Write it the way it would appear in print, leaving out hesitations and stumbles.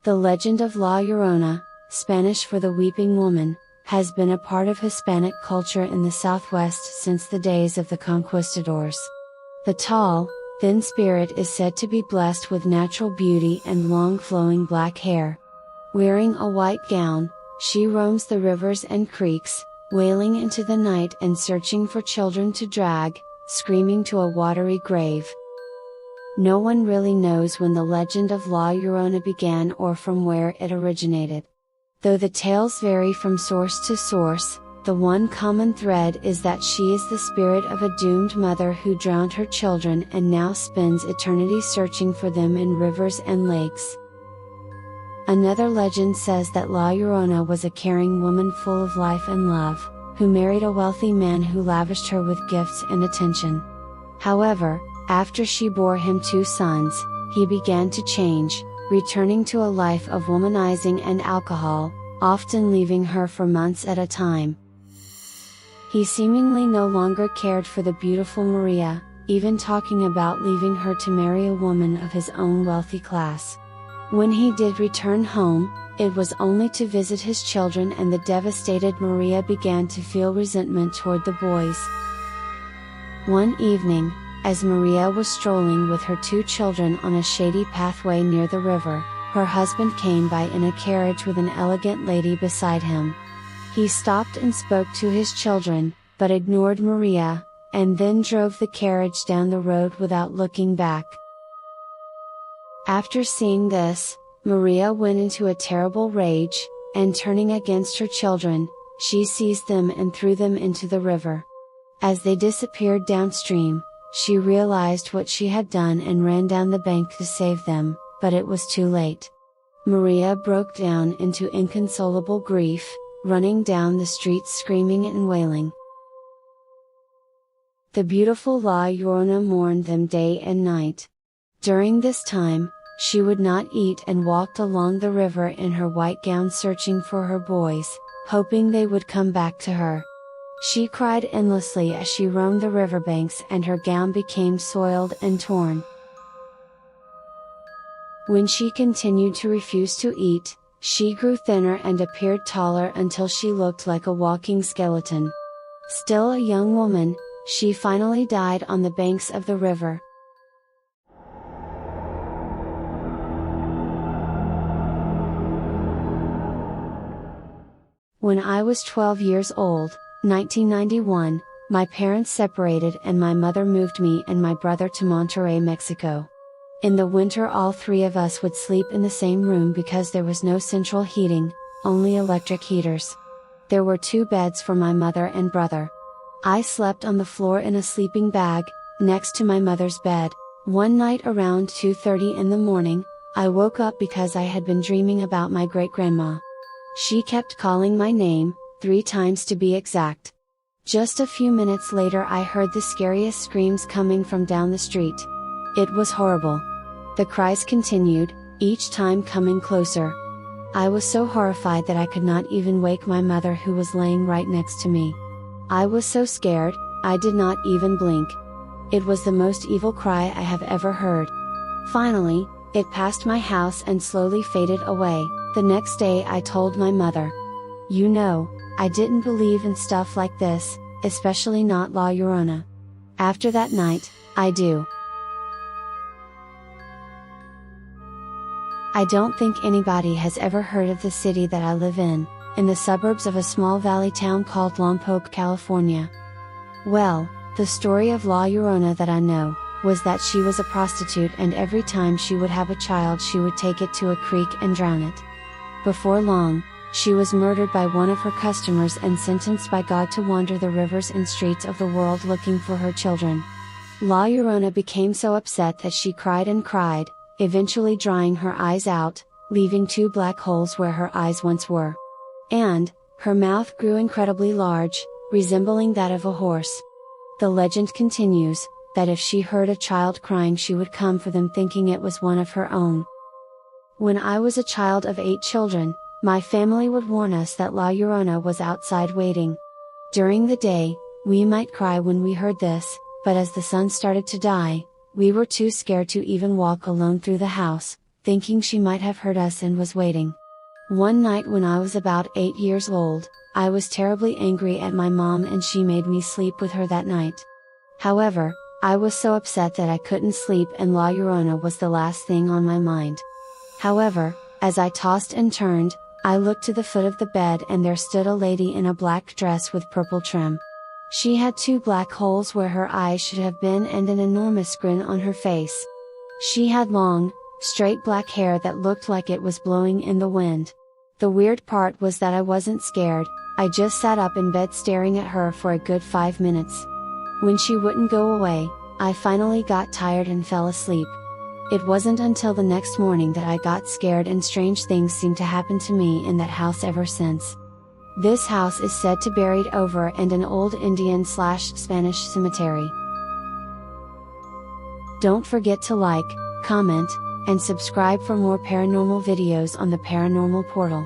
The legend of La Llorona, Spanish for the Weeping Woman, has been a part of Hispanic culture in the Southwest since the days of the conquistadors. The tall, thin spirit is said to be blessed with natural beauty and long flowing black hair. Wearing a white gown, she roams the rivers and creeks, wailing into the night and searching for children to drag, screaming to a watery grave. No one really knows when the legend of La Llorona began or from where it originated. Though the tales vary from source to source, the one common thread is that she is the spirit of a doomed mother who drowned her children and now spends eternity searching for them in rivers and lakes. Another legend says that La Llorona was a caring woman full of life and love, who married a wealthy man who lavished her with gifts and attention. However, after she bore him 2 sons, he began to change, returning to a life of womanizing and alcohol, often leaving her for months at a time. He seemingly no longer cared for the beautiful Maria, even talking about leaving her to marry a woman of his own wealthy class. When he did return home, it was only to visit his children, and the devastated Maria began to feel resentment toward the boys. One evening, as Maria was strolling with her 2 children on a shady pathway near the river, her husband came by in a carriage with an elegant lady beside him. He stopped and spoke to his children, but ignored Maria, and then drove the carriage down the road without looking back. After seeing this, Maria went into a terrible rage, and turning against her children, she seized them and threw them into the river. As they disappeared downstream, she realized what she had done and ran down the bank to save them, but it was too late. Maria broke down into inconsolable grief, running down the streets screaming and wailing. The beautiful La Llorona mourned them day and night. During this time, she would not eat and walked along the river in her white gown searching for her boys, hoping they would come back to her. She cried endlessly as she roamed the riverbanks, and her gown became soiled and torn. When she continued to refuse to eat, she grew thinner and appeared taller until she looked like a walking skeleton. Still a young woman, she finally died on the banks of the river. When I was 12 years old, 1991, my parents separated and my mother moved me and my brother to Monterrey, Mexico. In the winter all 3 of us would sleep in the same room because there was no central heating, only electric heaters. There were 2 beds for my mother and brother. I slept on the floor in a sleeping bag, next to my mother's bed. One night around 2:30 in the morning, I woke up because I had been dreaming about my great-grandma. She kept calling my name, 3 times to be exact. Just a few minutes later I heard the scariest screams coming from down the street. It was horrible. The cries continued, each time coming closer. I was so horrified that I could not even wake my mother, who was laying right next to me. I was so scared, I did not even blink. It was the most evil cry I have ever heard. Finally, it passed my house and slowly faded away. The next day I told my mother. You know, I didn't believe in stuff like this, especially not La Llorona. After that night, I do. I don't think anybody has ever heard of the city that I live in the suburbs of a small valley town called Lompoc, California. Well, the story of La Llorona that I know, was that she was a prostitute, and every time she would have a child she would take it to a creek and drown it. Before long, she was murdered by one of her customers and sentenced by God to wander the rivers and streets of the world looking for her children. La Llorona became so upset that she cried and cried, eventually drying her eyes out, leaving 2 black holes where her eyes once were. And, her mouth grew incredibly large, resembling that of a horse. The legend continues, that if she heard a child crying she would come for them, thinking it was one of her own. When I was a child of 8 children, my family would warn us that La Llorona was outside waiting. During the day, we might cry when we heard this, but as the sun started to die, we were too scared to even walk alone through the house, thinking she might have heard us and was waiting. One night when I was about 8 years old, I was terribly angry at my mom and she made me sleep with her that night. However, I was so upset that I couldn't sleep and La Llorona was the last thing on my mind. However, as I tossed and turned, I looked to the foot of the bed and there stood a lady in a black dress with purple trim. She had 2 black holes where her eyes should have been and an enormous grin on her face. She had long, straight black hair that looked like it was blowing in the wind. The weird part was that I wasn't scared, I just sat up in bed staring at her for a good 5 minutes. When she wouldn't go away, I finally got tired and fell asleep. It wasn't until the next morning that I got scared and strange things seemed to happen to me in that house ever since. This house is said to be buried over and an old Indian/Spanish cemetery. Don't forget to like, comment, and subscribe for more paranormal videos on the Paranormal Portal.